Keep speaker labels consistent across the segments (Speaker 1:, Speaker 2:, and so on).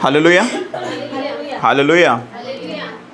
Speaker 1: Hallelujah, hallelujah.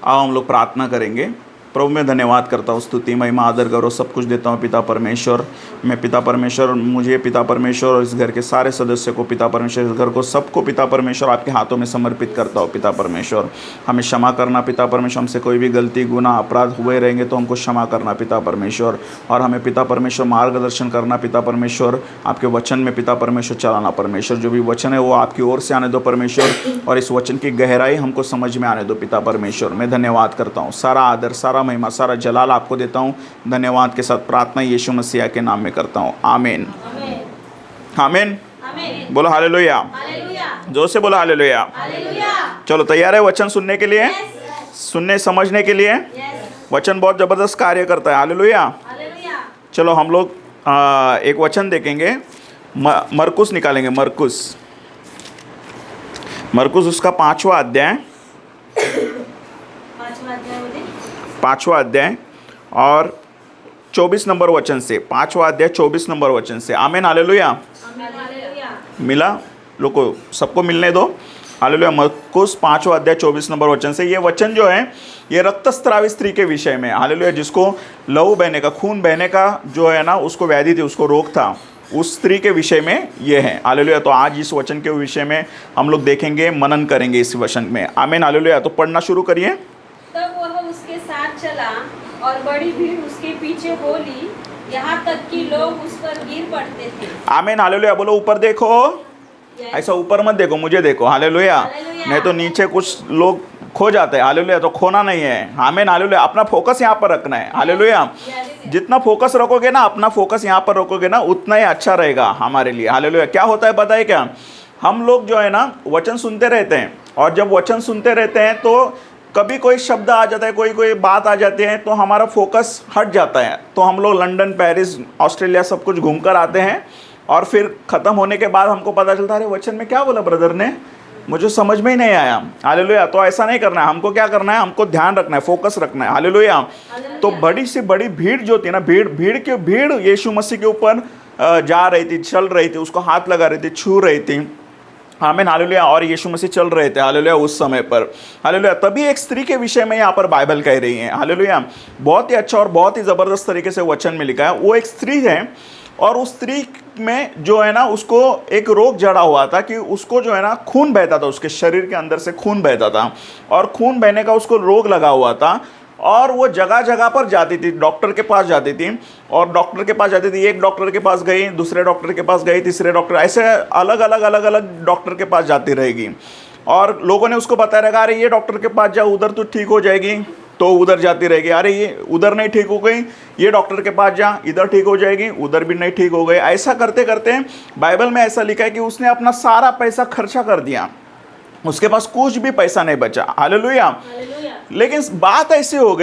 Speaker 1: आओ हम लोग प्रार्थना करेंगे। प्रभु मैं धन्यवाद करता हूँ, स्तुति महिमा आदर गौरव सब कुछ देता हूँ पिता परमेश्वर। मैं पिता परमेश्वर, मुझे पिता परमेश्वर और इस घर के सारे सदस्य को पिता परमेश्वर, इस घर को सबको पिता परमेश्वर आपके हाथों में समर्पित करता हूँ पिता परमेश्वर। हमें क्षमा करना पिता परमेश्वर, हमसे कोई भी गलती गुनाह अपराध हुए रहेंगे तो हमको क्षमा करना पिता परमेश्वर। और हमें पिता परमेश्वर मार्गदर्शन करना पिता परमेश्वर, आपके वचन में पिता परमेश्वर चलाना परमेश्वर। जो भी वचन है वो आपकी ओर से आने दो परमेश्वर, और इस वचन की गहराई हमको समझ में आने दो पिता परमेश्वर। मैं धन्यवाद करता हूँ, सारा आदर सारा महिमा सारा जलाल आपको देता हूँ। धन्यवाद के साथ प्रार्थना यीशु मसीह के नाम में करता हूँ, आमीन आमीन। बोलो हालेलुया, जोर से बोलो हालेलुया। चलो तैयार है वचन सुनने के लिए, सुनने समझने के लिए। वचन बहुत ज़बरदस्त कार्य करता है, हालेलुया। चलो हम लोग एक वचन देखेंगे, मरकुस निकालेंगे। मरकुस उसका 5वां अध्याय, 5वां अध्याय और 24 नंबर वचन से, 5वां अध्याय 24 नंबर वचन से। आमीन हालेलुया। मिला लोग को, सबको मिलने दो, हालेलुया। मरकुस 5वां अध्याय 24 नंबर वचन से। ये वचन जो है ये रक्तस्रावी स्त्री के विषय में, हालेलुया। जिसको लहू बहने का, खून बहने का जो है ना, उसको व्याधि थी, उसको रोग था, उस स्त्री के विषय में ये है, हालेलुया। तो आज इस वचन के विषय में हम लोग देखेंगे, मनन करेंगे इस वचन में, आमीन हालेलुया। तो पढ़ना शुरू करिए।
Speaker 2: तब वह उसके साथ चला और बड़ी भीड़ उसके पीछे हो ली, यहाँ तक कि लोग उस पर गिर पड़ते थे।
Speaker 1: आमीन हालेलुया। बोलो ऊपर देखो, ऐसा ऊपर मत देखो, मुझे देखो, हालेलुया। नहीं तो नीचे कुछ लोग खो जाते हैं, हालेलुया। तो खोना नहीं है, आमीन हालेलुया। अपना फोकस यहाँ पर रखना है, हालेलुया। जितना फोकस रखोगे ना, अपना फोकस यहाँ पर रखोगे ना, उतना ही अच्छा रहेगा हमारे लिए, हालेलुया। क्या होता है पता है क्या, हम लोग जो है ना वचन सुनते रहते हैं, और जब वचन सुनते रहते हैं तो कभी कोई शब्द आ जाता है, कोई बात आ जाती है, तो हमारा फोकस हट जाता है। तो हम लोग लंदन, पेरिस, ऑस्ट्रेलिया सब कुछ घूम कर आते हैं, और फिर ख़त्म होने के बाद हमको पता चलता है अरे वचन में क्या बोला ब्रदर ने, मुझे समझ में ही नहीं आया, हालेलुया। तो ऐसा नहीं करना है, हमको क्या करना है, हमको ध्यान रखना है, फोकस रखना है, हालेलुया। तो बड़ी से बड़ी भीड़ जो थी ना, भीड़ यीशु मसीह के ऊपर जा रही थी, चल रही थी, उसको हाथ लगा रही थी, छू रही थी, आमीन हालेलुया। और यीशु मसीह चल रहे थे, हालेलुया, उस समय पर, हालेलुया। तभी एक स्त्री के विषय में यहाँ पर बाइबल कह रही है, हालेलुया। बहुत ही अच्छा और बहुत ही ज़बरदस्त तरीके से वचन में लिखा है। वो एक स्त्री है, और उस स्त्री में जो है ना, उसको एक रोग जड़ा हुआ था कि उसको जो है ना खून बहता था, उसके शरीर के अंदर से खून बहता था, और खून बहने का उसको रोग लगा हुआ था। और वो जगह जगह पर जाती थी, डॉक्टर के पास जाती थी, और डॉक्टर के पास जाती थी, एक डॉक्टर के पास गई, दूसरे डॉक्टर के पास गई, तीसरे डॉक्टर, ऐसे अलग अलग डॉक्टर के पास जाती रहेगी। और लोगों ने उसको बताया रहेगा, अरे ये डॉक्टर के पास जाओ, उधर तो ठीक हो जाएगी, तो उधर जाती रहेगी। अरे ये उधर नहीं ठीक हो गई, ये डॉक्टर के पास जा, इधर ठीक हो जाएगी, उधर भी नहीं ठीक हो गई। ऐसा करते करते बाइबल में ऐसा लिखा है कि उसने अपना सारा पैसा खर्चा कर दिया, उसके पास कुछ भी पैसा नहीं बचा, हालेलुया। लेकिन बात ऐसी हो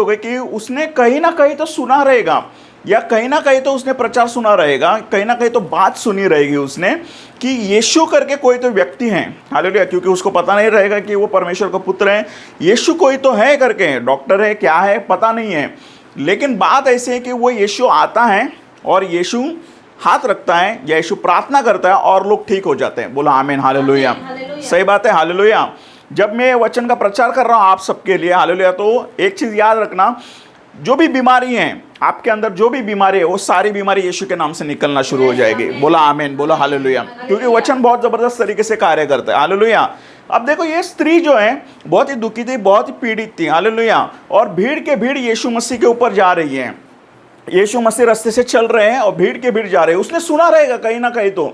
Speaker 1: गई कि उसने कहीं ना कहीं तो सुना रहेगा, या कहीं ना कहीं तो उसने प्रचार सुना रहेगा, कहीं ना कहीं तो बात सुनी रहेगी उसने कि यीशु करके कोई तो व्यक्ति है, हालेलुया। क्योंकि उसको पता नहीं रहेगा कि वो परमेश्वर का पुत्र है, यीशु कोई तो है करके, डॉक्टर है क्या है पता नहीं है। लेकिन बात ऐसी है कि वो यीशु आता है, और यीशु हाथ रखता है, या यीशु प्रार्थना करता है, और लोग ठीक हो जाते हैं। बोला आमीन हालेलुया। सही बात है, हालेलुया। जब मैं वचन का प्रचार कर रहा हूँ आप सबके लिए, हालेलुया, तो एक चीज़ याद रखना, जो भी बीमारी है आपके अंदर, जो भी बीमारी है, वो सारी बीमारी यीशु के नाम से निकलना शुरू हो जाएगी। बोला आमीन, बोला हालेलुया। क्योंकि वचन बहुत ज़बरदस्त तरीके से कार्य करता है, हालेलुया। अब देखो, ये स्त्री जो है बहुत ही दुखी थी, बहुत ही पीड़ित थी, हालेलुया। और भीड़ के भीड़ यीशु मसीह के ऊपर जा रही है, यीशु मसीह रास्ते से चल रहे हैं, और भीड़ के भीड़ जा रहे हैं। उसने सुना रहेगा कहीं ना कहीं तो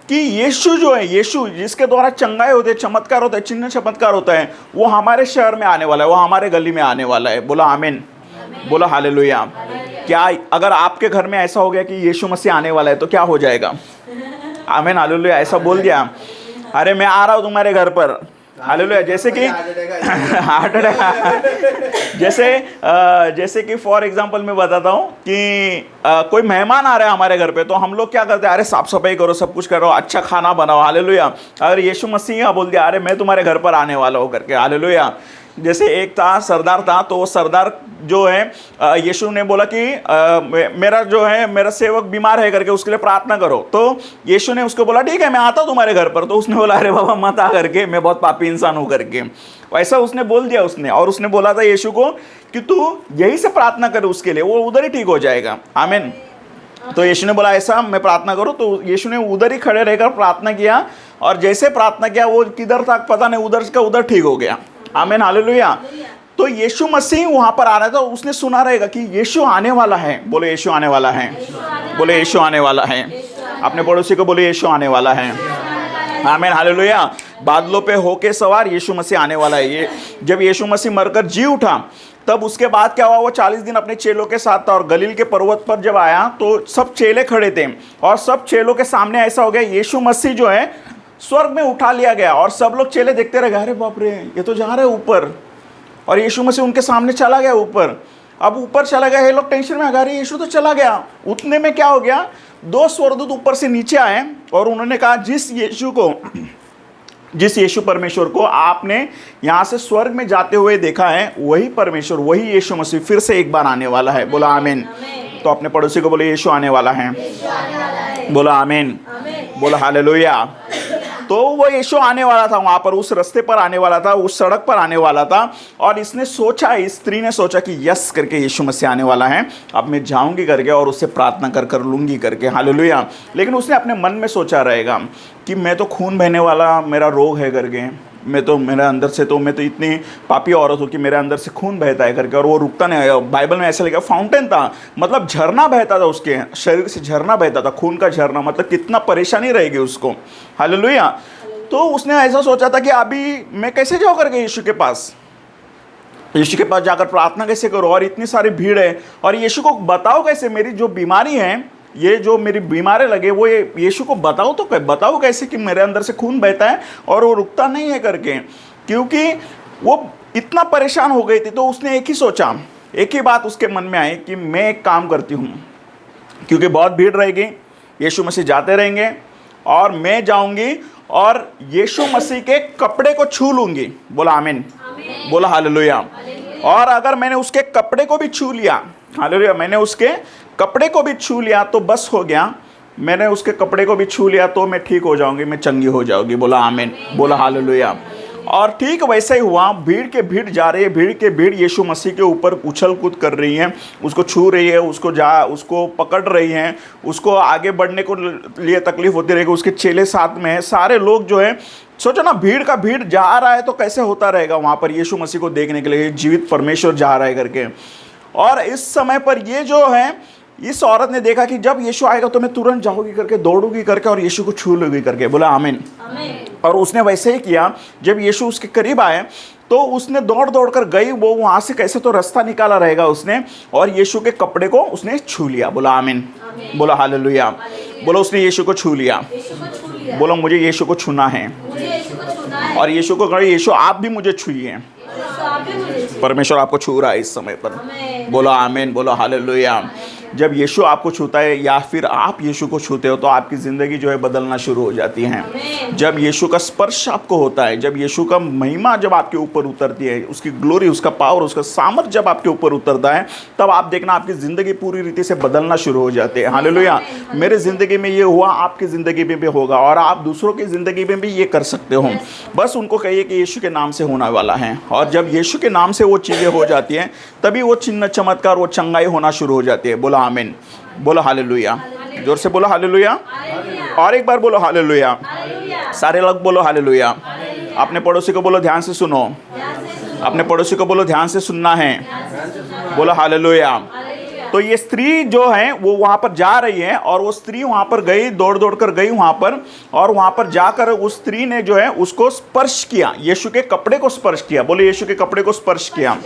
Speaker 1: कि यीशु जो है, यीशु जिसके द्वारा चंगाई होते, चमत्कार होता है, चिन्ह चमत्कार होता है, वो हमारे शहर में आने वाला है, वो हमारे गली में आने वाला है। बोला आमीन, बोला हालेलुया। क्या अगर आपके घर में ऐसा हो गया कि यीशु मसीह आने वाला है तो क्या हो जाएगा? आमीन हालेलुया। ऐसा बोल दिया, अरे मैं आ रहा हूँ तुम्हारे घर पर, हालेलुया। जैसे कि हार्ट अटैक, जैसे कि फॉर एग्जांपल मैं बताता हूँ कि कोई मेहमान आ रहा है हमारे घर पे, तो हम लोग क्या करते हैं, अरे साफ सफाई करो, सब कुछ करो, अच्छा खाना बनाओ, हालेलुया। अगर यीशु मसीह बोल दिया, अरे मैं तुम्हारे घर पर आने वाला हूँ करके, हालेलुया, जैसे एक था सरदार था, तो वो सरदार जो है यीशु ने बोला कि मेरा जो है मेरा सेवक बीमार है करके उसके लिए प्रार्थना करो। तो यीशु ने उसको बोला ठीक है मैं आता हूँ तुम्हारे घर पर। तो उसने बोला अरे बाबा मत आ करके, मैं बहुत पापी इंसान हूँ करके, वैसा उसने बोल दिया उसने। और उसने बोला था यीशु को कि तू यही से प्रार्थना कर उसके लिए, वो उधर ही ठीक हो जाएगा। आमीन। तो यीशु ने बोला ऐसा मैं प्रार्थना करूँ। तो यीशु ने उधर ही खड़े रहकर प्रार्थना किया, और जैसे प्रार्थना किया वो किधर था पता नहीं, उधर का उधर ठीक हो गया। आमीन हालेलुया। तो यीशु मसीह वहां पर आ रहा था, उसने सुना रहेगा कि यीशु आने वाला है। बोले यीशु आने वाला है, बोले यीशु आने वाला है। अपने पड़ोसी को बोले यीशु आने वाला है। आमीन हालेलुया। बादलों पे होके सवार यीशु मसीह आने वाला है। ये जब यीशु मसीह मरकर जी उठा, तब उसके बाद क्या हुआ, वो 40 दिन अपने चेलों के साथ था, और गलील के पर्वत पर जब आया तो सब चेले खड़े थे, और सब चेलों के सामने ऐसा हो गया यीशु मसीह जो है स्वर्ग में उठा लिया गया। और सब लोग चेले देखते रह गए, अरे बाप रे ये तो जा रहे हैं ऊपर, और यीशु मसीह उनके सामने चला गया ऊपर। अब ऊपर चला गया, ये लोग टेंशन में आ गए, यीशु तो चला गया। उतने में क्या हो गया, 2 स्वर्गदूत ऊपर से नीचे आए, और उन्होंने कहा जिस यीशु परमेश्वर को आपने यहाँ से स्वर्ग में जाते हुए देखा है, वही परमेश्वर, वही यीशु मसीह फिर से एक बार आने वाला है। बोला आमीन। तो अपने पड़ोसी को बोले यीशु आने वाला है। बोला आमीन। बोला हालेलुया। तो वो यीशु आने वाला था, वहां पर उस रास्ते पर आने वाला था, उस सड़क पर आने वाला था। और इसने सोचा, इस स्त्री ने सोचा कि यस करके यीशु मसीह आने वाला है, अब मैं जाऊंगी करके और उससे प्रार्थना कर लूंगी करके। हालेलुया। लेकिन उसने अपने मन में सोचा रहेगा कि मैं तो खून बहने वाला मेरा रोग है करके, मैं तो मेरे अंदर से तो मैं तो इतनी पापी औरत हूँ कि मेरे अंदर से खून बहता है करके, और वो रुकता नहीं है। बाइबल में ऐसा लिखा फाउंटेन था, मतलब झरना बहता था, उसके शरीर से झरना बहता था, खून का झरना। मतलब कितना परेशानी रहेगी उसको। हालेलुया। तो उसने ऐसा सोचा था कि अभी मैं कैसे जाऊँ करके यीशु के पास, यीशु के पास जाकर प्रार्थना कैसे करूँ, और इतनी सारी भीड़ है, और यीशु को बताओ कैसे मेरी जो बीमारी है, ये जो मेरी बीमारी लगे वो ये यीशु को बताओ कैसे कि मेरे अंदर से खून बहता है और वो रुकता नहीं है करके, क्योंकि वो इतना परेशान हो गई थी। तो उसने एक ही सोचा, एक ही बात उसके मन में आई कि मैं एक काम करती हूँ, क्योंकि बहुत भीड़ रहेगी, यीशु मसीह जाते रहेंगे, और मैं जाऊंगी और यीशु मसीह के कपड़े को छू लूंगी। बोला आमीन। बोला हालेलुया। और अगर मैंने उसके कपड़े को भी छू लिया, हालेलुया, मैंने उसके कपड़े को भी छू लिया तो बस हो गया, मैंने उसके कपड़े को भी छू लिया तो मैं ठीक हो जाऊंगी, मैं चंगी हो जाऊंगी। बोला आमीन। बोला हालेलुया। और ठीक वैसे ही हुआ। भीड़ के भीड़ जा रही है, भीड़ के भीड़ यीशु मसीह के ऊपर उछल कूद कर रही है, उसको छू रही है, उसको पकड़ रही हैं, उसको आगे बढ़ने को लिए तकलीफ होती रहेगी। उसके चेले साथ में है, सारे लोग जो है, सोचो ना, भीड़ का भीड़ जा रहा है तो कैसे होता रहेगा वहाँ पर यीशु मसीह को देखने के लिए, जीवित परमेश्वर जा रहा है करके। और इस समय पर ये जो है, इस औरत ने देखा कि जब यीशु आएगा तो मैं तुरंत जाऊंगी करके, दौड़ूंगी करके और यीशु को छू लूंगी करके। बोला आमीन। और उसने वैसे ही किया। जब यीशु उसके करीब आए तो उसने दौड़ कर गई, वो वहां से कैसे तो रास्ता निकाला रहेगा उसने, और यीशु के कपड़े को उसने छू लिया। बोला आमीन। बोला हालेलुया। बोलो उसने यीशु को छू लिया। बोलो मुझे यीशु को छूना है। और यीशु को कहा यीशु आप भी मुझे छूइए। परमेश्वर आपको छू रहा है इस समय पर। बोलो आमीन। बोलो हालेलुया। जब यीशु आपको छूता है या फिर आप यीशु को छूते हो तो आपकी ज़िंदगी जो है बदलना शुरू हो जाती है। जब यीशु का स्पर्श आपको होता है, जब यीशु का महिमा जब आपके ऊपर उतरती है, उसकी ग्लोरी, उसका पावर, उसका सामर्थ जब आपके ऊपर उतरता है, तब आप देखना आपकी ज़िंदगी पूरी रीति से बदलना शुरू हो जाती है। हालेलुया। मेरे ज़िंदगी में ये हुआ, आपकी ज़िंदगी में भी होगा, और आप दूसरों की ज़िंदगी में भी ये कर सकते हो। बस उनको कहिए कि यीशु के नाम से होने वाला है, और जब यीशु के नाम से वो चीज़ें हो जाती हैं, तभी वो चिन्ह चमत्कार, वो चंगाई होना शुरू हो जाती है। बोला आमीन। बोलो हालेलुया। जोर से बोलो हालेलुया। और एक बार बोलो हालेलुया। सारे लोग बोलो हालेलुया। अपने पड़ोसी को बोलो ध्यान से सुनो। अपने पड़ोसी को बोलो ध्यान से सुनना है। बोलो हालेलुया। तो ये स्त्री जो है वो वहाँ पर जा रही है, और वो स्त्री वहाँ पर गई, दौड़ कर गई वहाँ पर, और वहाँ पर जाकर उस स्त्री ने जो है उसको स्पर्श किया, यीशु के कपड़े को स्पर्श किया। बोले यीशु के कपड़े को स्पर्श किया।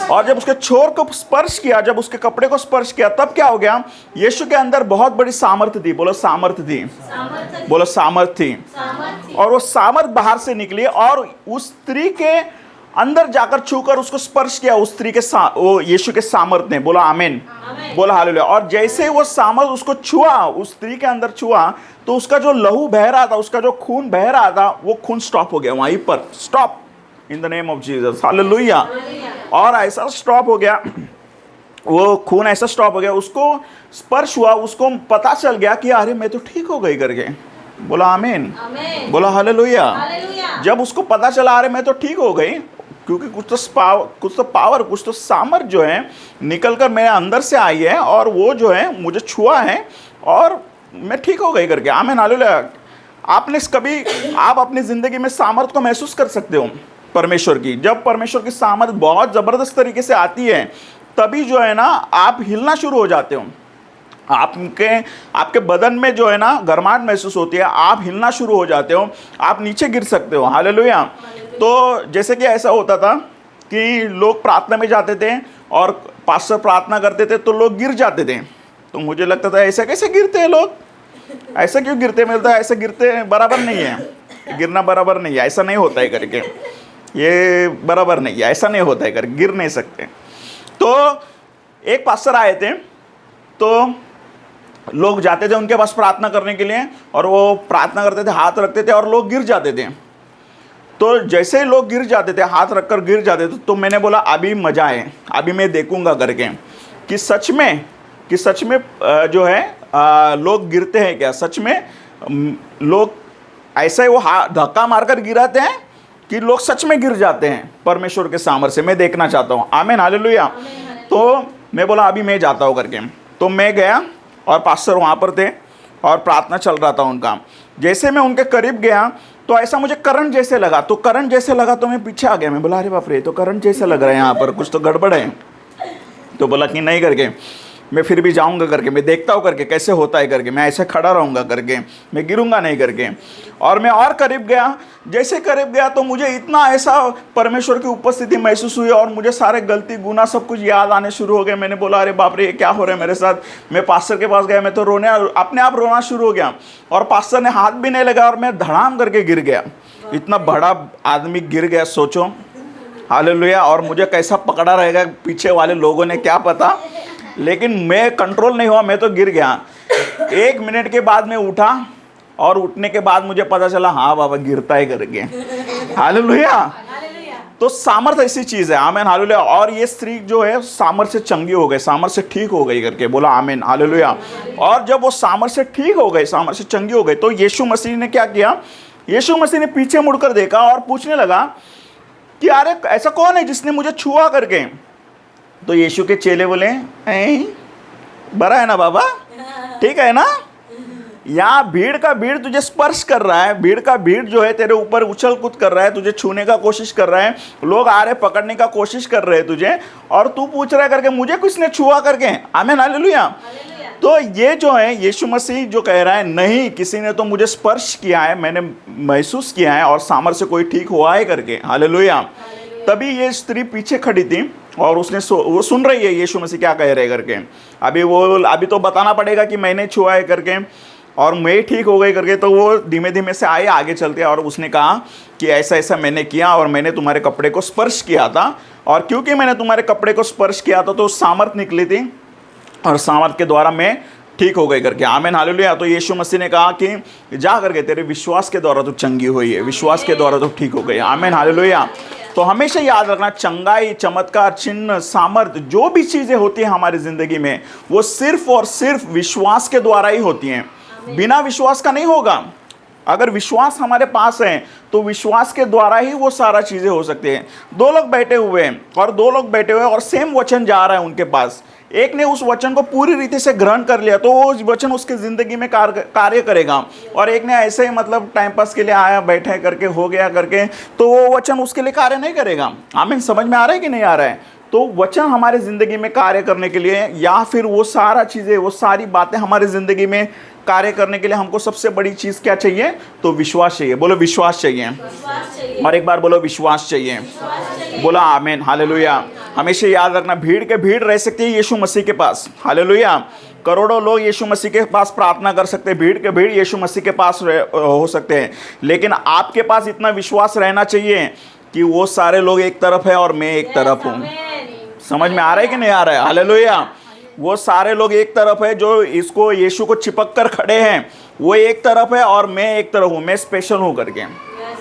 Speaker 1: और जब उसके छोर को स्पर्श किया, जब उसके कपड़े को स्पर्श किया, तब क्या हो गया, यीशु के अंदर बहुत बड़ी सामर्थ थी। बोलो सामर्थ थी। बोलो सामर्थ थी। और वो सामर्थ बाहर से निकली और उस स्त्री के अंदर जाकर छूकर उसको स्पर्श किया, उस स्त्री के वो यीशु के सामर्थ ने। बोला आमीन। बोला हालेलुया। और जैसे वो सामर्थ उसको छुआ, उस स्त्री के अंदर छुआ, तो उसका जो लहू बह रहा था, उसका जो खून बह रहा था, वो खून स्टॉप हो गया वहीं पर, stop. In the name of Jesus, hallelujah. और ऐसा स्टॉप हो गया, वो खून ऐसा स्टॉप हो गया, उसको स्पर्श हुआ, उसको पता चल गया कि अरे मैं तो ठीक हो गई करके। बोला आमीन, बोला हालेलुया। जब उसको पता चला अरे मैं तो ठीक हो गई, क्योंकि कुछ तो पावर कुछ तो सामर्थ जो है निकल कर मेरे अंदर से आई है और वो जो है मुझे छुआ है और मैं ठीक हो गई करके। आमीन, हालेलुया। आपने कभी आप अपनी ज़िंदगी में सामर्थ को महसूस कर सकते हो परमेश्वर की। जब परमेश्वर की सामर्थ बहुत ज़बरदस्त तरीके से आती है तभी जो है ना आप हिलना शुरू हो जाते हो, आपके बदन में जो है ना गर्माहट महसूस होती है, आप हिलना शुरू हो जाते हो, आप नीचे गिर सकते हो। हालेलुया। तो जैसे कि ऐसा होता था कि लोग प्रार्थना में जाते थे और पास्टर प्रार्थना करते थे तो लोग गिर जाते थे, तो मुझे लगता था ऐसा कैसे गिरते हैं लोग, ऐसा क्यों गिरते, मिलता है ऐसे गिरते बराबर नहीं है, गिरना बराबर नहीं है, ऐसा नहीं होता है करके, ये बराबर नहीं है, ऐसा नहीं होता है करके, गिर नहीं सकते। तो एक पास्टर आए थे, तो लोग जाते थे उनके पास प्रार्थना करने के लिए और वो प्रार्थना करते थे, हाथ रखते थे और लोग गिर जाते थे। तो जैसे ही लोग गिर जाते थे, हाथ रखकर गिर जाते थे, तो मैंने बोला अभी मजा है, अभी मैं देखूंगा करके कि सच में जो है लोग गिरते हैं क्या, सच में लोग ऐसे वो धक्का मारकर गिराते हैं कि लोग सच में गिर जाते हैं परमेश्वर के सामर्थ्य से। मैं देखना चाहता हूँ। आमीन, हालेलुया। तो मैं बोला अभी मैं जाता हूँ करके, तो मैं गया और पास्टर वहाँ पर थे और प्रार्थना चल रहा था उनका। जैसे मैं उनके करीब गया तो ऐसा मुझे करंट जैसे लगा, तो मैं पीछे आ गया। मैं बोला अरे बाप रे, तो करंट जैसे लग रहा है यहाँ पर, कुछ तो गड़बड़ है। तो बोला कि नहीं करके मैं फिर भी जाऊंगा करके, मैं देखता हूँ करके कैसे होता है करके, मैं ऐसे खड़ा रहूँगा करके, मैं गिरूंगा नहीं करके। और मैं और करीब गया, जैसे करीब गया तो मुझे इतना ऐसा परमेश्वर की उपस्थिति महसूस हुई और मुझे सारे गलती गुनाह सब कुछ याद आने शुरू हो गए। मैंने बोला अरे बाप रे, ये क्या हो रहा है मेरे साथ। मैं पास्टर के पास गया, मैं तो अपने आप रोना शुरू हो गया और पास्टर ने हाथ भी नहीं लगा और मैं धड़ाम करके गिर गया। इतना बड़ा आदमी गिर गया, सोचो, हालेलुया। और मुझे कैसा पकड़ा रहेगा पीछे वाले लोगों ने क्या पता, लेकिन मैं कंट्रोल नहीं हुआ, मैं तो गिर गया। 1 मिनट के बाद मैं उठा और उठने के बाद मुझे पता चला हाँ बाबा गिरता है करके। हालेलुया। तो सामर्थ ऐसी चीज है। आमीन, हालेलुया। और ये स्त्री जो है सामर्थ से चंगी हो गई, सामर्थ से ठीक हो गई करके बोला आमीन, हालेलुया। और जब वो सामर्थ से ठीक हो गई, सामर्थ से चंगी हो गई, तो यीशु मसीह ने क्या किया, यीशु मसीह ने पीछे मुड़कर देखा और पूछने लगा कि अरे ऐसा कौन है जिसने मुझे छुआ करके। तो यीशु के चेले बोले बड़ा है ना बाबा, ठीक है ना, यहाँ भीड़ का भीड़ तुझे स्पर्श कर रहा है, भीड़ का भीड़ जो है तेरे ऊपर उछल कूद कर रहा है, तुझे छूने का कोशिश कर रहा है, लोग आ रहे पकड़ने का कोशिश कर रहे हैं तुझे, और तू पूछ रहा है करके मुझे किसने छुआ करके। आमीन, हालेलुया। तो ये जो है यीशु मसीह जो कह रहा है, नहीं किसी ने तो मुझे स्पर्श किया है, मैंने महसूस किया है और सामर्थ्य से कोई ठीक हुआ है करके। हालेलुया। तभी ये स्त्री पीछे खड़ी थी और उसने वो सुन रही है यीशु मसीह क्या कह रहे करके। अभी तो बताना पड़ेगा कि मैंने छुआ है करके और मैं ठीक हो गई करके। तो वो धीमे धीमे से आए आगे चलते और उसने कहा कि ऐसा ऐसा मैंने किया और मैंने तुम्हारे कपड़े को स्पर्श किया था, और क्योंकि मैंने तुम्हारे कपड़े को स्पर्श किया था तो सामर्थ निकली थी और सामर्थ के द्वारा मैं ठीक हो गई करके। आमीन, हालेलुया। तो यीशु मसीह ने कहा कि जा करके तेरे विश्वास के द्वारा तो चंगी हुई है, विश्वास के द्वारा तो ठीक हो गई। आमीन, हालेलुया। तो हमेशा याद रखना, चंगाई, चमत्कार, चिन्ह, सामर्थ, जो भी चीज़ें होती हैं हमारी ज़िंदगी में, वो सिर्फ और सिर्फ विश्वास के द्वारा ही होती हैं, बिना विश्वास का नहीं होगा। अगर विश्वास हमारे पास है तो विश्वास के द्वारा ही वो सारा चीज़ें हो सकती हैं। 2 लोग बैठे हुए हैं और सेम वचन जा रहा है उनके पास, एक ने उस वचन को पूरी रीति से ग्रहण कर लिया तो वो वचन उसके ज़िंदगी में कार्य करेगा, और एक ने ऐसे ही मतलब टाइम पास के लिए आया बैठे करके हो गया करके तो वो वचन उसके लिए कार्य नहीं करेगा। आमीन, समझ में आ रहा है कि नहीं आ रहा है। तो वचन हमारे ज़िंदगी में कार्य करने के लिए, या फिर वो सारा चीज़ें, वो सारी बातें हमारी ज़िंदगी में कार्य करने के लिए हमको सबसे बड़ी चीज़ क्या चाहिए, तो विश्वास चाहिए। बोलो विश्वास चाहिए, और एक बार बोलो विश्वास चाहिए। बोला आमीन, हालेलुया। हमेशा याद रखना, भीड़ के भीड़ रह सकती है यीशु मसीह के पास। हालेलुया। करोड़ों लोग यीशु मसीह के पास प्रार्थना कर सकते हैं, भीड़ के भीड़ यीशु मसीह के पास हो सकते हैं, लेकिन आपके पास इतना विश्वास रहना चाहिए कि वो सारे लोग एक तरफ है और मैं एक तरफ हूँ। समझ में आ रहा है कि नहीं आ रहा है। हालेलुया। वो सारे लोग एक तरफ है जो इसको यीशु को चिपक कर खड़े हैं, वो एक तरफ है और मैं एक तरफ हूँ, मैं स्पेशल हूँ करके।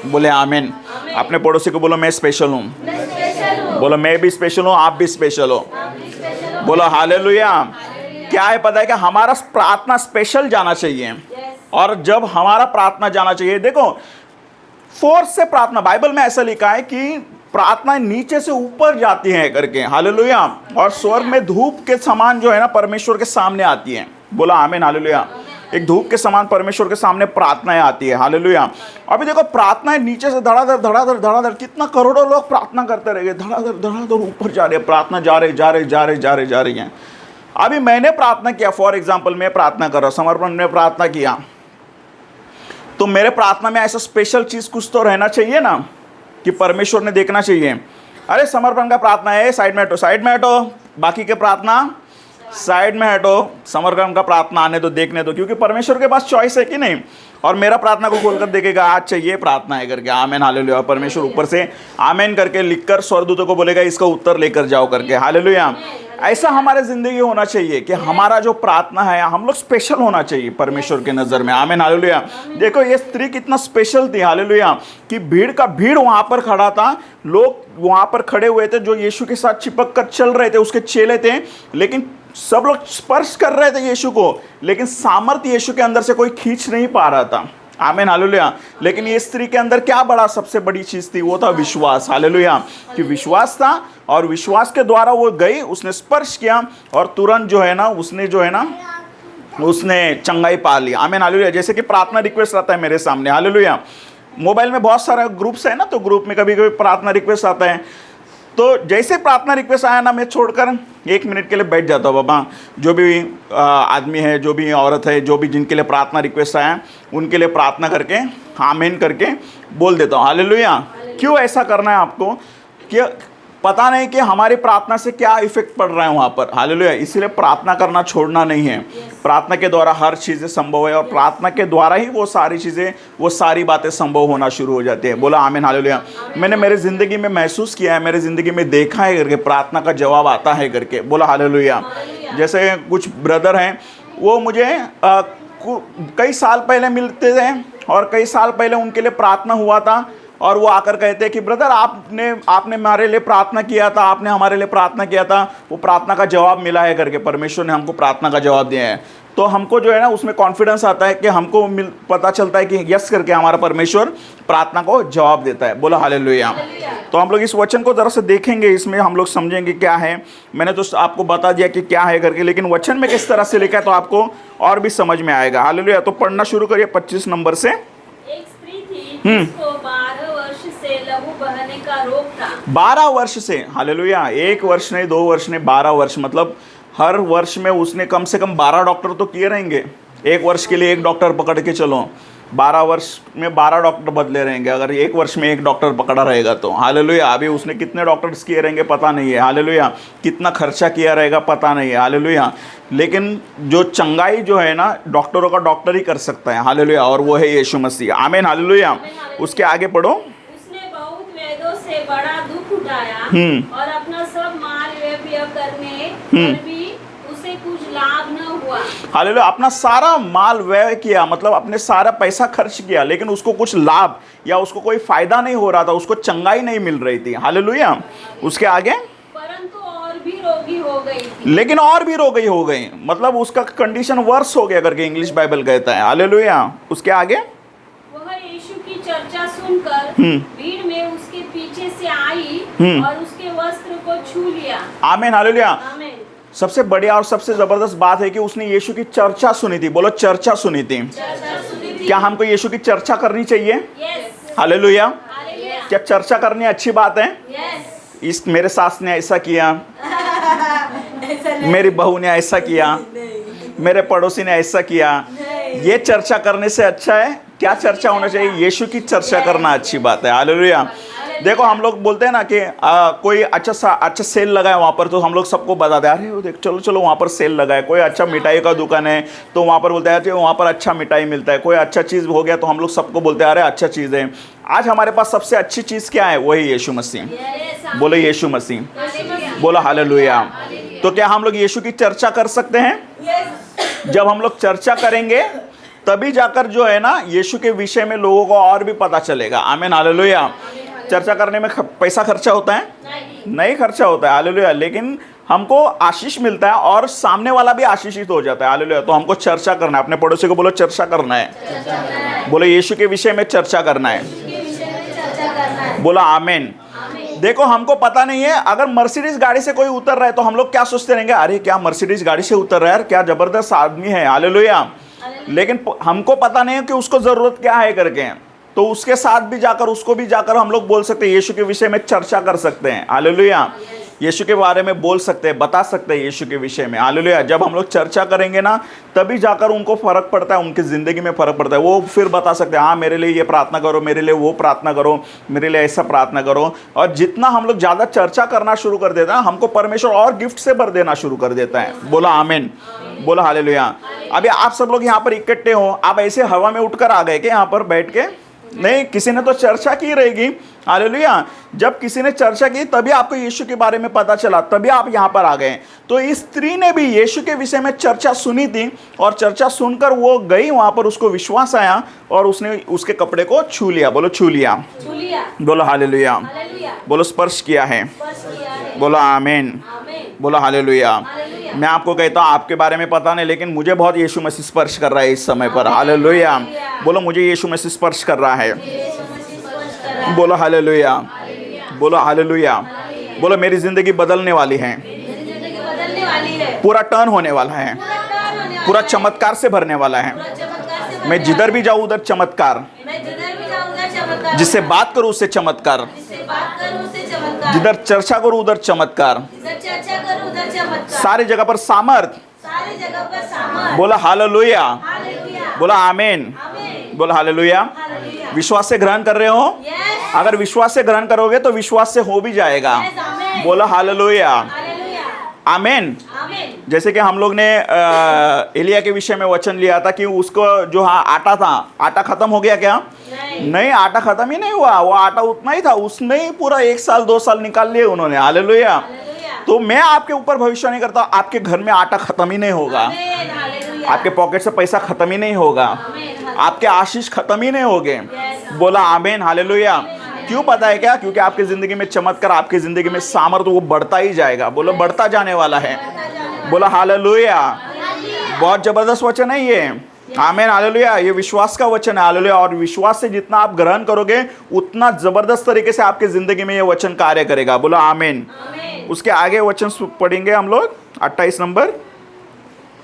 Speaker 1: बोले आमीन। अपने पड़ोसी को बोलो मैं स्पेशल हूँ।
Speaker 2: मैं स्पेशल हूँ।
Speaker 1: बोलो मैं भी स्पेशल हूँ, आप भी स्पेशल हो।
Speaker 2: आप भी स्पेशल हो।
Speaker 1: बोलो हालेलुया। क्या है पता है कि हमारा प्रार्थना स्पेशल जाना चाहिए।
Speaker 2: यस।
Speaker 1: और जब हमारा प्रार्थना जाना चाहिए, देखो फोर्स से प्रार्थना, बाइबल में ऐसा लिखा है कि प्रार्थना नीचे से ऊपर जाती है करके, हालेलुया। और स्वर्ग में धूप के समान जो है ना परमेश्वर के सामने आती है। बोला आमीन, हालेलुया। एक धूप के समान परमेश्वर के सामने प्रार्थनाएं आती है, हालेलुया। अभी देखो प्रार्थनाएं नीचे से धड़ाधड़ धड़ाधड़ धड़ाधड़, कितना करोड़ों लोग प्रार्थना करते रहे, धड़ाधड़ धड़ाधड़ ऊपर जा रहे, प्रार्थना जा रही है। अभी मैंने प्रार्थना किया, फॉर एग्जाम्पल मैं प्रार्थना कर रहा हूँ, समर्पण ने प्रार्थना किया, तो मेरे प्रार्थना में ऐसा स्पेशल चीज कुछ तो रहना चाहिए ना, कि परमेश्वर ने देखना चाहिए। अरे समर्पण का प्रार्थना है, साइड में हटो, बाकी के प्रार्थना साइड में हटो, समर्पण का प्रार्थना आने दो, देखने दो, क्योंकि परमेश्वर के पास चॉइस है कि नहीं। और मेरा प्रार्थना को खोलकर देखेगा, आज चाहिए प्रार्थना है करके, आमेन हालेलुया। और परमेश्वर ऊपर से आमेन करके लिखकर स्वर्गदूतों को बोलेगा इसका उत्तर लेकर जाओ करके, हालेलुया। ऐसा हमारे जिंदगी होना चाहिए कि हमारा जो प्रार्थना है, हम लोग स्पेशल होना चाहिए परमेश्वर के नज़र में, आमेन हालेलुया। देखो ये स्त्री कितना स्पेशल थी, हालेलुया, कि भीड़ वहाँ पर खड़ा था, लोग वहाँ पर खड़े हुए थे जो यीशु के साथ चिपक कर चल रहे थे, उसके चेले थे, लेकिन सब लोग स्पर्श कर रहे थे यीशु को, लेकिन सामर्थ्य यीशु के अंदर से कोई खींच नहीं पा रहा था, आमीन हालेलुया। लेकिन ये स्त्री के अंदर क्या बड़ा सबसे बड़ी चीज थी, वो था विश्वास, हालेलुया। कि विश्वास था, और विश्वास के द्वारा वो गई, उसने स्पर्श किया, और तुरंत उसने चंगाई पा ली, आमीन हालेलुया। जैसे कि प्रार्थना रिक्वेस्ट आता है मेरे सामने, हालेलुया। मोबाइल में बहुत सारा ग्रुप्स है ना, तो ग्रुप में कभी कभी प्रार्थना रिक्वेस्ट आता है, तो जैसे प्रार्थना रिक्वेस्ट आया ना, मैं छोड़कर 1 मिनट के लिए बैठ जाता हूँ। बाबा जो भी आदमी है, जो भी औरत है, जो भी जिनके लिए प्रार्थना रिक्वेस्ट आया, उनके लिए प्रार्थना करके आमीन करके बोल देता हूँ, हालेलुया। क्यों ऐसा करना है आपको, कि पता नहीं कि हमारी प्रार्थना से क्या इफेक्ट पड़ रहा है वहाँ पर, हालेलुया। इसलिए प्रार्थना करना छोड़ना नहीं है। प्रार्थना के द्वारा हर चीज़ें संभव है, और प्रार्थना के द्वारा ही वो सारी बातें संभव होना शुरू हो जाती है। बोला आमीन हालेलुया। मैंने मेरे ज़िंदगी में महसूस किया है, मेरे ज़िंदगी में देखा है करके, प्रार्थना का जवाब आता है करके, बोला हालेलुया। जैसे कुछ ब्रदर हैं, वो मुझे कई साल पहले मिलते थे, और कई साल पहले उनके लिए प्रार्थना हुआ था, और वो आकर कहते हैं कि ब्रदर आपने हमारे लिए प्रार्थना किया था, आपने हमारे लिए प्रार्थना किया था, वो प्रार्थना का जवाब मिला है करके, परमेश्वर ने हमको प्रार्थना का जवाब दिया है। तो हमको जो है ना उसमें कॉन्फिडेंस आता है कि हमको पता चलता है कि यस करके हमारा परमेश्वर प्रार्थना को जवाब देता है, बोला हालेलुया। तो हम लोग इस वचन को ज़रा से देखेंगे, इसमें हम लोग समझेंगे क्या है। मैंने तो आपको बता दिया कि क्या है करके, लेकिन वचन में किस तरह से लिखा है तो आपको और भी समझ में आएगा, हालेलुया। तो पढ़ना शुरू करिए 25 नंबर से।
Speaker 2: एक स्त्री थी जिसको 12 वर्ष से लहू बहने का रोग था।
Speaker 1: 12 वर्ष से, हालेलुया। 1 वर्ष नहीं, 2 वर्ष नहीं, 12 वर्ष, मतलब हर वर्ष में उसने कम से कम 12 डॉक्टर तो किए रहेंगे। 1 वर्ष के लिए 1 डॉक्टर पकड़ के चलो, 12 वर्ष में 12 डॉक्टर बदले रहेंगे, अगर 1 वर्ष में 1 डॉक्टर पकड़ा रहेगा तो, हालेलुया। अभी उसने कितने डॉक्टर्स किए रहेंगे पता नहीं है, हालेलुया। कितना खर्चा किया रहेगा पता नहीं है, हालेलुया। लेकिन जो चंगाई जो है ना, डॉक्टरों का डॉक्टर ही कर सकता है, हालेलुया, और वो है यीशु मसीह, आमीन हालेलुया। उसके आगे पढ़ो।
Speaker 2: उसने बहुत वेदों से बड़ा दुख उठाया, और अपना सब माल व्यय करने पर भी उसे कुछ लाभ न हुआ,
Speaker 1: हालेलुया। अपना सारा माल व्यय किया, मतलब अपने सारा पैसा खर्च किया, लेकिन उसको कुछ लाभ या उसको कोई फायदा नहीं हो रहा था, उसको चंगाई नहीं मिल रही थी, हालेलुया। उसके आगे,
Speaker 2: परंतु और भी रोगी हो गई थी,
Speaker 1: लेकिन और भी रोगी हो गई, मतलब उसका कंडीशन वर्स हो गया करके इंग्लिश बाइबल कहता है, हालेलुया। उसके आगे,
Speaker 2: वह यीशु की चर्चा सुनकर भीड़ में उसके पीछे से आई और उसके वस्त्र को छू लिया,
Speaker 1: आमीन हालेलुया।
Speaker 2: आमीन।
Speaker 1: सबसे बढ़िया और सबसे जबरदस्त बात है कि उसने यीशु की चर्चा सुनी थी, बोलो चर्चा सुनी थी।
Speaker 2: चर्चा सुनी थी।
Speaker 1: क्या हमको यीशु की चर्चा करनी चाहिए?
Speaker 2: Yes,
Speaker 1: hallelujah.
Speaker 2: हालेलुया,
Speaker 1: क्या चर्चा करनी अच्छी बात है?
Speaker 2: यस।
Speaker 1: इस मेरे सास ने ऐसा किया, मेरी बहू ने ऐसा किया, मेरे पड़ोसी ने ऐसा किया, ये चर्चा करने से अच्छा है क्या चर्चा होना चाहिए? यीशु की चर्चा करना अच्छी बात है, हालेलुया। देखो हम लोग बोलते हैं ना कि कोई अच्छा सेल लगा है वहाँ पर, तो हम लोग सबको बताते हैं, अरे वो देख चलो वहाँ पर सेल लगा है। कोई अच्छा मिठाई का दुकान है तो वहाँ पर बोलते हैं वहाँ पर अच्छा मिठाई मिलता है। कोई अच्छा चीज़ हो गया तो हम लोग सबको बोलते हैं अरे अच्छा चीज़ है। आज हमारे पास सबसे अच्छी चीज़ क्या है? वही यीशु मसीह। बोलो यीशु मसीह, बोलो हालेलुया। तो क्या हम लोग यीशु की चर्चा कर सकते हैं? जब हम लोग चर्चा करेंगे तभी जाकर जो है ना यीशु के विषय में लोगों को और भी पता चलेगा, आमीन हालेलुया। चर्चा करने में पैसा खर्चा होता है?
Speaker 2: नहीं।
Speaker 1: नहीं खर्चा होता है, हालेलुया। लेकिन हमको आशीष मिलता है और सामने वाला भी आशीषित हो जाता है, हालेलुया। तो हमको चर्चा करना है। अपने पड़ोसी को बोलो चर्चा करना है। बोलो यीशु के विषय में चर्चा करना है। बोलो आमीन। देखो हमको पता नहीं है, अगर मर्सिडीज गाड़ी से कोई उतर रहा है तो हम लोग क्या सोचते रहेंगे, अरे क्या मर्सिडीज गाड़ी से उतर रहा है यार, क्या जबरदस्त आदमी है, हालेलुया। लेकिन हमको पता नहीं है कि उसको जरूरत क्या है करके, तो उसके साथ भी जाकर, उसको भी जाकर हम लोग बोल सकते हैं, यीशु के विषय में चर्चा कर सकते हैं, हालेलुया। यीशु के बारे में बोल सकते हैं, बता सकते हैं यीशु के विषय में, हालेलुया। जब हम लोग चर्चा करेंगे ना, तभी जाकर उनको फर्क पड़ता है, उनकी ज़िंदगी में फ़र्क पड़ता है। वो फिर बता सकते हैं, हाँ मेरे लिए ये प्रार्थना करो, मेरे लिए वो प्रार्थना करो, मेरे लिए ऐसा प्रार्थना करो। और जितना हम लोग ज़्यादा चर्चा करना शुरू कर देता है, हमको परमेश्वर और गिफ्ट से भर देना शुरू कर देता है। बोला आमीन, बोला हालेलुया। अभी आप सब लोग यहाँ पर इकट्ठे हो, आप ऐसे हवा में उठकर आ गए कि यहाँ पर बैठ के? नहीं, किसी ने तो चर्चा की रहेगी, हालेलुया। जब किसी ने चर्चा की तभी आपको यीशु के बारे में पता चला, तभी आप यहाँ पर आ गए। तो इस स्त्री ने भी यीशु के विषय में चर्चा सुनी थी, और चर्चा सुनकर वो गई वहाँ पर, उसको विश्वास आया और उसने उसके कपड़े को छू लिया। बोलो छू लिया, बोलो हालेलुया, बोलो स्पर्श किया है, बोलो आमीन, बोलो हालेलुया। मैं आपको कहता हूँ आपके बारे में पता नहीं, लेकिन मुझे बहुत यीशु मसीह स्पर्श कर रहा है इस समय पर, हालेलुया। बोलो मुझे यीशु मसीह स्पर्श कर रहा है, बोलो हालेलुया, बोलो हालेलुया। बोलो मेरी जिंदगी बदलने वाली है, पूरा टर्न होने वाला है, पूरा चमत्कार से भरने वाला है। मैं जिधर भी जाऊँ उधर चमत्कार, जिससे बात करूँ उससे चमत्कार, जिधर चर्चा करूँ उधर चमत्कार, सारी जगह पर सामर्थ। बोला हालेलुया, बोला आमीन, बोला हालेलुया। विश्वास से ग्रहण कर रहे हो? अगर विश्वास से ग्रहण करोगे तो विश्वास से हो भी जाएगा। बोला हालेलुया, आमीन। जैसे कि हम लोग ने एलिया के विषय में वचन लिया था कि उसको जो आटा था, आटा खत्म हो गया क्या? नहीं, आटा खत्म ही नहीं हुआ, वो आटा उतना ही था, उसने ही पूरा 1 साल 2 साल निकाल लिए उन्होंने, हालेलुया। तो मैं आपके ऊपर भविष्यवाणी करता हूँ, आपके घर में आटा खत्म ही नहीं होगा, आपके पॉकेट से पैसा खत्म ही नहीं होगा, आपके आशीष खत्म ही नहीं होंगे। बोला आमीन, हालेलुया। क्यों पता है क्या? क्योंकि आपकी जिंदगी में चमत्कार, आपकी जिंदगी में सामर्थ, वो बढ़ता ही जाएगा। बोलो बढ़ता जाने वाला है, बोला हालेलुया। बहुत जबरदस्त वचन है ये, आमीन, हालेलुया। ये विश्वास का वचन है, हालेलुया। और विश्वास से जितना आप ग्रहण करोगे उतना जबरदस्त तरीके से आपकी जिंदगी में ये वचन कार्य करेगा। बोलो आमीन। उसके आगे वचन पढ़ेंगे हम लोग, 28 नंबर।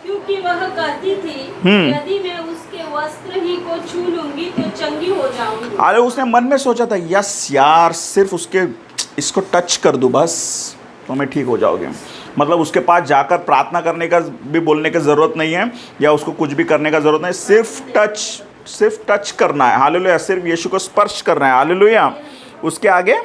Speaker 2: क्योंकि वह कहती थी, यदि मैं उसके वस्त्र ही को छू लूंगी तो चंगी हो जाऊंगी। अरे उसने मन में सोचा था, यस यार, सिर्फ इसको टच कर दूं बस तो मैं ठीक हो जाओगे। मतलब उसके पास जाकर प्रार्थना करने का भी बोलने की ज़रूरत नहीं है, या उसको कुछ भी करने का ज़रूरत नहीं, सिर्फ टच करना है, हालेलुया। सिर्फ यीशु को स्पर्श करना है, हालेलुया। उसके आगे,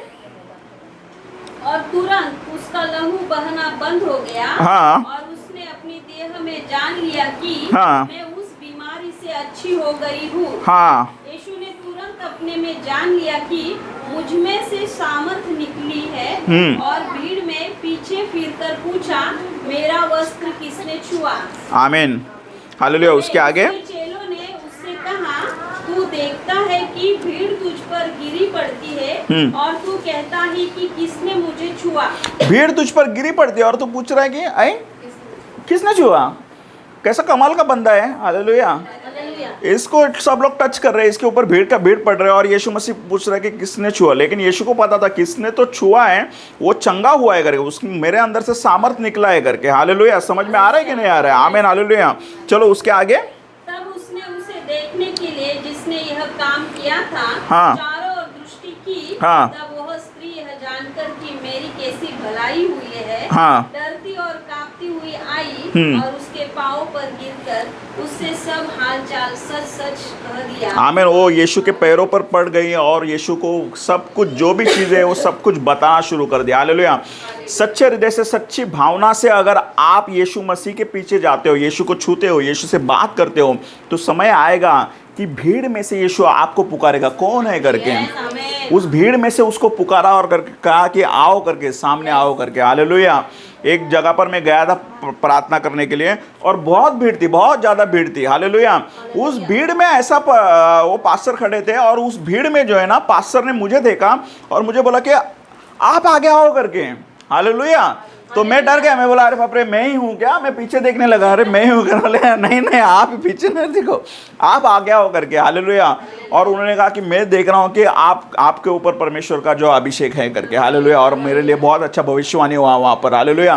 Speaker 2: और तुरंत उसका लहू बहना बंद हो गया। हाँ। और उसने अपनी देह में जान लिया कि मैं उस बीमारी से अच्छी हो गई हूँ। हाँ। यीशु ने तुरंत अपने में जान लिया कि मुझ में से सामर्थ निकली है, और भीड़ में पीछे फिरकर पूछा, मेरा वस्त्र किसने छुआ? आमीन, हालेलुया। उसके आगे, चेलों ने उससे कहा, तू देखता है कि भीड़ तुझ पर गिरी पड़ती है, और तू कहता है कि किसने मुझे छुआ? भीड़ तुझ पर गिरी पड़ती है और तू पूछ रहा है कि किसने छुआ? कैसा कमाल का बंदा है, हालेलुया। इसको सब लोग टच कर रहे हैं, इसके ऊपर भीड़ पड़ रहे हैं, और यीशु मसीह पूछ रहा है कि किसने छुआ। लेकिन यीशु को पता था किसने तो छुआ है, वो चंगा हुआ है करके, उसकी मेरे अंदर से सामर्थ निकला है करके, हालेलुया। समझ में आ रहा है कि नहीं आ रहा है? आमीन, हालेलुया। चलो उसके आगे, तब उसने उसे देखने के लिए जिसने यह काम किया था, चारों ओर दृष्टि की। तब वह स्त्री यह जानकर कि मेरी कैसी भलाई हुई है, डरती और कांपती हुई आई, और उसके पांव पर गिरकर उससे सब हालचाल सच कह दिया। आमीन। वो यीशु के पैरों पर पड़ गई और यीशु को सब कुछ, जो भी चीजें वो सब कुछ बताना शुरू कर दिया, हालेलुया। सच्चे हृदय से, सच्ची भावना से अगर आप यीशु मसीह के पीछे जाते हो, यीशु को छूते हो, यीशु से बात करते हो, तो समय आएगा कि भीड़ में से यीशु आपको पुकारेगा, कौन है करके।
Speaker 1: उस भीड़ में से उसको पुकारा और करके कहा कि आओ करके, सामने आओ करके। हालेलुया। एक जगह पर मैं गया था प्रार्थना करने के लिए और बहुत भीड़ थी, बहुत ज़्यादा भीड़ थी। हालेलुया। उस भीड़ में ऐसा वो पास्टर खड़े थे और उस भीड़ में जो है ना, पास्टर ने मुझे देखा और मुझे बोला कि आप आगे आओ करके। हालेलुया। तो मैं डर गया, मैं बोला अरे बाप रे, मैं ही हूँ क्या? मैं पीछे देखने लगा, अरे मैं ही हूँ क्या? बोले नहीं नहीं, आप पीछे नहीं देखो, आप आगे आओ करके। हालेलुया। और उन्होंने कहा कि मैं देख रहा हूँ कि आपके ऊपर परमेश्वर का जो अभिषेक है करके। हालेलुया। और मेरे लिए बहुत अच्छा भविष्यवाणी हुआ वहाँ पर। हालेलुया।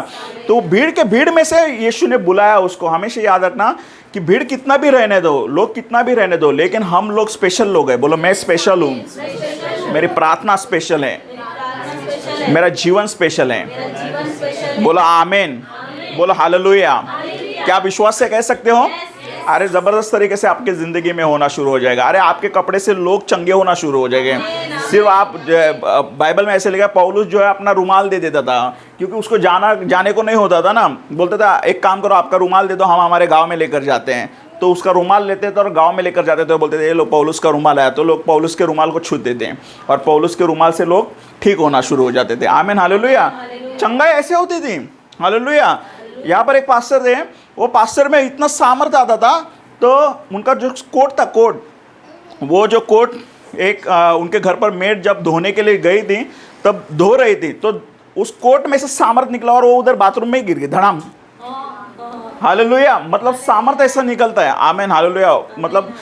Speaker 1: तो भीड़ में से यीशु ने बुलाया उसको। हमेशा याद रखना कि भीड़ कितना भी रहने दो, लोग कितना भी रहने दो, लेकिन हम लोग स्पेशल लोग हैं। बोलो मैं स्पेशल हूँ, मेरी प्रार्थना स्पेशल है, मेरा जीवन स्पेशल है। बोलो आमीन, बोलो हालेलुया। क्या विश्वास से कह सकते हो? अरे ज़बरदस्त तरीके से आपकी ज़िंदगी में होना शुरू हो जाएगा। अरे आपके कपड़े से लोग चंगे होना शुरू हो जाएंगे। सिर्फ आप, बाइबल में ऐसे लिखा, पौलुस जो है अपना रुमाल दे देता था क्योंकि उसको जाने को नहीं होता था ना। बोलता था एक काम करो, आपका रुमाल दे दो, हम हमारे गाँव में लेकर जाते हैं। तो उसका रुमाल लेते थे और गांव में लेकर जाते थे। बोलते थे ये लो पौलुस का रुमाल आया, तो लोग पौलुस के रुमाल को छूते थे और पौलुस के रुमाल से लोग ठीक होना शुरू हो जाते थे। आमीन हालेलुया। चंगाई ऐसे होती थी। हालेलुया। यहाँ पर एक पास्टर थे, वो पास्टर में इतना सामर्थ्य आता था, तो उनका जो कोट था, वो जो कोट एक उनके घर पर मेड जब धोने के लिए गई थी, तब धो रही थी, तो उस कोट में से सामर्थ्य निकला और वो उधर बाथरूम में गिर गई धड़ाम। हालेलुया। मतलब सामर्थ्य ऐसा निकलता है। आमीन हालेलुया। मतलब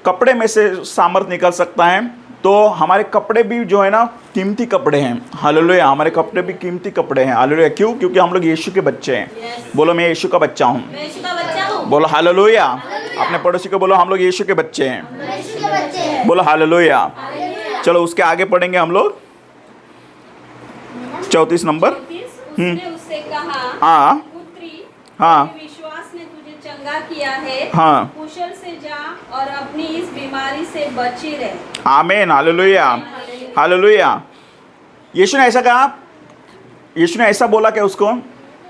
Speaker 1: कपड़े में से सामर्थ्य निकल सकता है। तो हमारे कपड़े भी जो है ना, कीमती कपड़े हैं। हालेलुया। हमारे कपड़े भी कीमती कपड़े हैं। हालेलुया। क्यों? क्योंकि हम लोग यीशु के बच्चे हैं। बोलो मैं यीशु का बच्चा हूँ। बोलो हालेलुया। अपने पड़ोसी को बोलो हम लोग यीशु के बच्चे हैं। बोलो हालेलुया। चलो उसके आगे पढ़ेंगे हम लोग 34 नंबर।
Speaker 2: उससे कहा,
Speaker 1: हाँ
Speaker 2: पुत्री,
Speaker 1: हाँ,
Speaker 2: विश्वास ने तुझे चंगा किया है।
Speaker 1: हाँ,
Speaker 2: कुशल से जा और अपनी इस बीमारी से बची रहे।
Speaker 1: आमीन हालेलुया। हालेलुया। यीशु ने ऐसा कहा, यीशु ने ऐसा बोला कि उसको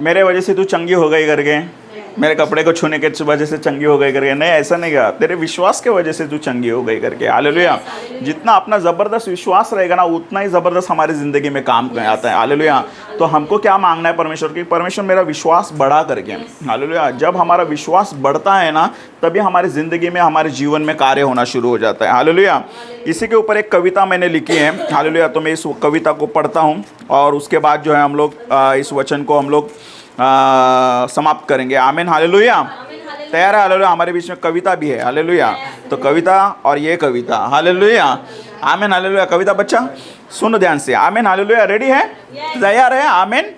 Speaker 1: मेरे वजह से तू चंगी हो गई करके, मेरे कपड़े को छूने के वजह से चंगी हो गई करके। नहीं, ऐसा नहीं कहा, तेरे विश्वास के वजह से तू चंगी हो गई करके। हालेलुया। जितना अपना ज़बरदस्त विश्वास रहेगा ना, उतना ही ज़बरदस्त हमारी ज़िंदगी में काम कर आता है। हालेलुया। तो हमको क्या मांगना है परमेश्वर की? परमेश्वर मेरा विश्वास बढ़ा करके। हालेलुया। जब हमारा विश्वास बढ़ता है ना, तभी हमारी ज़िंदगी में, हमारे जीवन में कार्य होना शुरू हो जाता है। हालेलुया। इसी के ऊपर एक कविता मैंने लिखी है। हालेलुया। तो मैं इस कविता को पढ़ता हूँ और उसके बाद जो है हम लोग इस वचन को हम लोग समाप्त करेंगे। आमीन हालेलुया। तैयार है? हालेलुया। हमारे बीच में कविता भी है। हालेलुया। तो कविता और ये कविता। हालेलुया। आमीन हालेलुया। कविता बच्चा सुनो ध्यान से। आमीन हालेलुया। रेडी है? तैयार है? आमीन।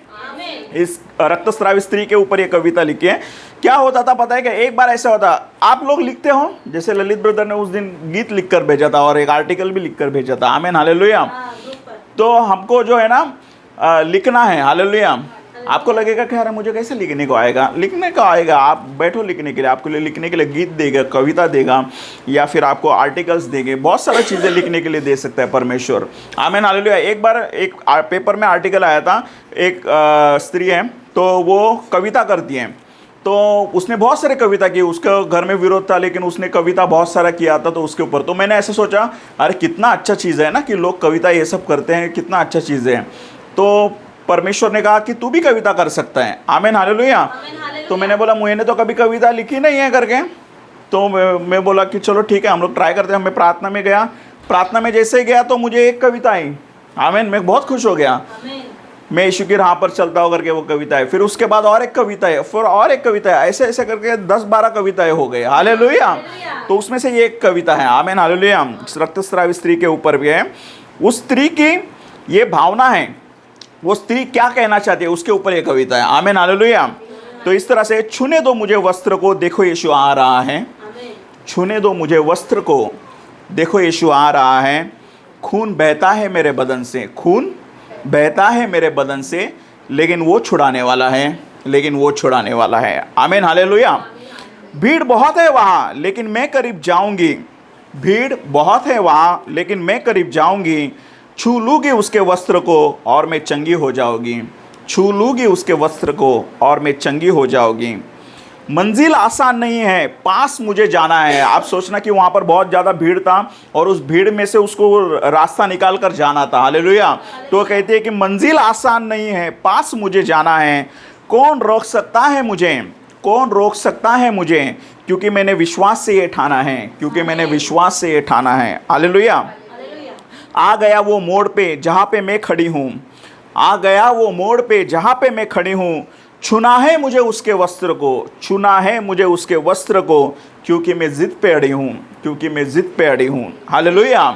Speaker 1: इस रक्तस्रावी स्त्री के ऊपर ये कविता लिखी है। क्या होता था पता है कि एक बार ऐसा होता, आप लोग लिखते हो, जैसे ललित ब्रदर ने उस दिन गीत लिखकर भेजा था और एक आर्टिकल भी लिखकर भेजा था। आमीन हालेलुया। तो हमको जो है ना लिखना है। हालेलुया। आपको लगेगा कि यार मुझे कैसे लिखने को आएगा? लिखने को आएगा। आप बैठो लिखने के लिए, आपके लिए लिखने के लिए गीत देगा, कविता देगा, या फिर आपको आर्टिकल्स देंगे। बहुत सारी चीज़ें लिखने के लिए दे सकता है परमेश्वर। आमीन हालेलुया। एक बार एक पेपर में आर्टिकल आया था, एक स्त्री है, तो वो कविता करती है, तो उसने बहुत सारे कविता की। उसका घर में विरोध था, लेकिन उसने कविता बहुत सारा किया था तो उसके ऊपर। तो मैंने ऐसा सोचा, अरे कितना अच्छा चीज़ है ना कि लोग कविता ये सब करते हैं, कितना अच्छा चीज़ है। तो परमेश्वर ने कहा कि तू भी कविता कर सकता है। आमीन हालेलुया। तो मैंने बोला मैंने तो कभी कविता लिखी नहीं है करके। तो मैं बोला कि चलो ठीक है, हम लोग ट्राई करते हैं। मैं प्रार्थना में गया, प्रार्थना में जैसे ही गया तो मुझे एक कविता आई। आमीन। मैं बहुत खुश हो गया। मैं यीशु की राह पर चलता हूँ करके वो कविता है। फिर उसके बाद और एक कविता है, फिर और एक कविता है, ऐसे ऐसे करके 10-12 कविताएं हो गई। हालेलुया। तो उसमें से ये एक कविता है। आमीन हालेलुया। रक्तस्रावी स्त्री के ऊपर भी है। उस स्त्री की ये भावना है, वो स्त्री क्या कहना चाहती है, उसके ऊपर ये कविता है। आमीन हालेलुया। तो इस तरह से, छूने दो मुझे वस्त्र को, देखो यीशु आ रहा है। छूने दो मुझे वस्त्र को, देखो यीशु आ रहा है। खून बहता है मेरे बदन से, खून बहता है मेरे बदन से, लेकिन वो छुड़ाने वाला है, लेकिन वो छुड़ाने वाला है। आमीन हालेलुया। भीड़ बहुत है वहाँ, लेकिन मैं करीब जाऊंगी। भीड़ बहुत है वहाँ, लेकिन मैं करीब जाऊंगी। छू लूँगी उसके वस्त्र को और मैं चंगी हो जाऊंगी। छू लूँगी उसके वस्त्र को और मैं चंगी हो जाऊंगी। मंजिल आसान नहीं है, पास मुझे जाना है। आप सोचना कि वहाँ पर बहुत ज़्यादा भीड़ था और उस भीड़ में से उसको रास्ता निकाल कर जाना था। हालेलुया। तो कहते हैं कि मंजिल आसान नहीं है, पास मुझे जाना है। कौन रोक सकता है मुझे? कौन रोक सकता है मुझे? क्योंकि मैंने विश्वास से ये ठाना है, क्योंकि मैंने विश्वास से ये ठाना है। हालेलुया। आ गया वो मोड़ पे जहाँ पे मैं खड़ी हूँ, आ गया वो मोड़ पे जहाँ पे मैं खड़ी हूँ। छूना है मुझे उसके वस्त्र को, छूना है मुझे उसके वस्त्र को, क्योंकि मैं जिद पे अड़ी हूँ, क्योंकि मैं जिद पे अड़ी हूँ। हालेलुया।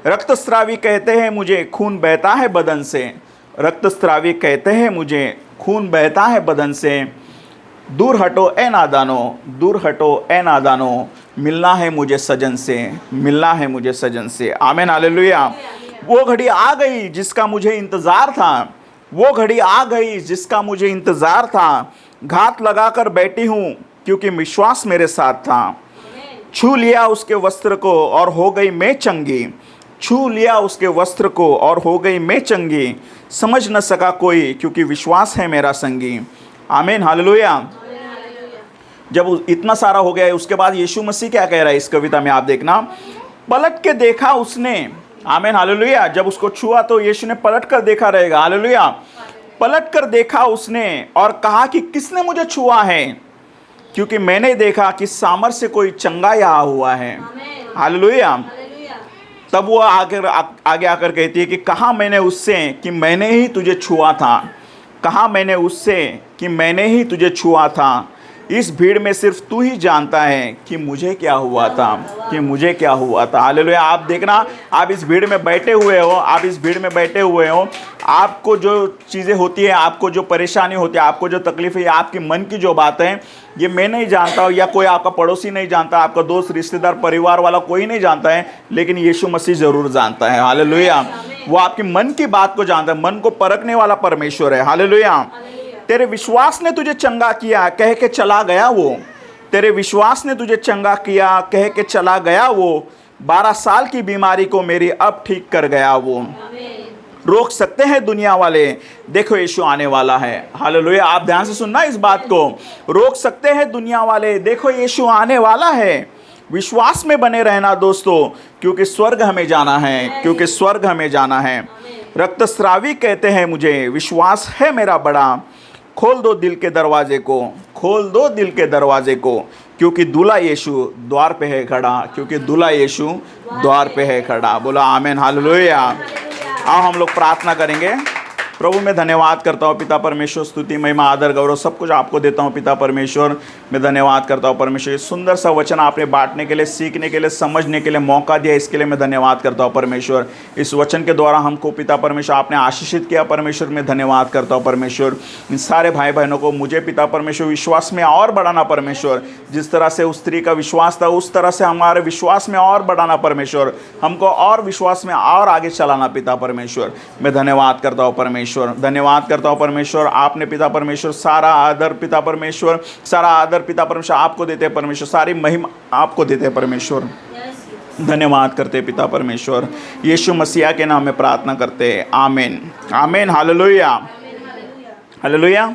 Speaker 1: रक्तस्रावी कहते हैं मुझे खून बहता है बदन से, रक्तस्रावी कहते हैं मुझे खून बहता है बदन से। दूर हटो ए नादानो, दूर हटो ए नादानो, मिलना है मुझे सजन से, मिलना है मुझे सजन से। आमीन। हालेलुया। वो घड़ी आ गई जिसका मुझे इंतज़ार था, वो घड़ी आ गई जिसका मुझे इंतज़ार था। घात लगाकर बैठी हूँ क्योंकि विश्वास मेरे साथ था। छू लिया उसके वस्त्र को और हो गई मैं चंगी, छू लिया उसके वस्त्र को और हो गई मैं चंगी। समझ न सका कोई क्योंकि विश्वास है मेरा संगी। आमीन। हालेलुया। जब इतना सारा हो गया है उसके बाद यीशु मसीह क्या कह रहा है इस कविता में, आप देखना। पलट के देखा उसने। आमीन। हालेलुया। जब उसको छुआ तो यीशु ने पलट कर देखा रहेगा। हालेलुया। पलट कर देखा उसने और कहा कि किसने मुझे छुआ है, क्योंकि मैंने देखा कि सामर से कोई चंगा यहाँ हुआ है। हालेलुया। तब वो आगे आकर कहती है कि कहा मैंने उससे कि मैंने ही तुझे छुआ था, कहा मैंने उससे कि मैंने ही तुझे छुआ था। इस भीड़ में सिर्फ तू ही जानता है कि मुझे क्या हुआ था, कि मुझे क्या हुआ था। हालेलुया। आप देखना, आप इस भीड़ में बैठे हुए हो, आप इस भीड़ में बैठे हुए हो, आपको जो चीज़ें होती है, आपको जो परेशानी होती है, आपको जो तकलीफ है, आपकी मन की जो बात है, ये मैं नहीं जानता हूँ या कोई आपका पड़ोसी नहीं जानता, आपका दोस्त, रिश्तेदार, परिवार वाला कोई नहीं जानता है, लेकिन यीशु मसीह ज़रूर जानता है। हालेलुया। वो आपकी मन की बात को जानता है, मन को परखने वाला परमेश्वर है। हालेलुया। तेरे विश्वास ने तुझे चंगा किया कह के चला गया वो, तेरे विश्वास ने तुझे चंगा किया कह के चला गया वो। 12 साल की बीमारी को मेरी अब ठीक कर गया वो। रोक सकते हैं दुनिया वाले, देखो यीशु आने वाला है। हालेलुया। आप ध्यान से सुनना इस बात को। रोक सकते हैं दुनिया वाले, देखो यीशु आने वाला है। विश्वास में बने रहना दोस्तों, क्योंकि स्वर्ग हमें जाना है, क्योंकि स्वर्ग हमें जाना है। रक्तस्रावी कहते हैं मुझे विश्वास है मेरा बड़ा। खोल दो दिल के दरवाजे को, खोल दो दिल के दरवाजे को, क्योंकि दूल्हा यीशु द्वार पे है खड़ा, क्योंकि दूल्हा यीशु द्वार पे है खड़ा। बोला आमीन। हालेलुया। आओ हम लोग प्रार्थना करेंगे। प्रभु मैं धन्यवाद करता हूँ पिता परमेश्वर, स्तुति महिमा आदर गौरव सब कुछ आपको देता हूँ पिता परमेश्वर। मैं धन्यवाद करता हूँ परमेश्वर, ये सुंदर सा वचन आपने बांटने के लिए, सीखने के लिए, समझने के लिए मौका दिया, इसके लिए मैं धन्यवाद करता हूँ परमेश्वर। इस वचन के द्वारा हमको पिता परमेश्वर आपने आशीषित किया परमेश्वर, मैं धन्यवाद करता हूँ परमेश्वर। इन सारे भाई बहनों को मुझे पिता परमेश्वर विश्वास में और बढ़ाना परमेश्वर। जिस तरह से उस स्त्री का विश्वास था उस तरह से हमारे विश्वास में और बढ़ाना परमेश्वर, हमको और विश्वास में और आगे चलाना पिता परमेश्वर। मैं धन्यवाद करता हूँ परमेश्वर, धन्यवाद करता हूँ परमेश्वर। आपने पिता परमेश्वर सारा आदर पिता परमेश्वर, सारा आदर पिता परमेश्वर आपको देते हैं परमेश्वर, सारी महिमा आपको देते हैं परमेश्वर। धन्यवाद करते हैं पिता परमेश्वर, यीशु मसीह के नाम में प्रार्थना करते हैं। आमीन। आमीन। हालेलुया। हालेलुया।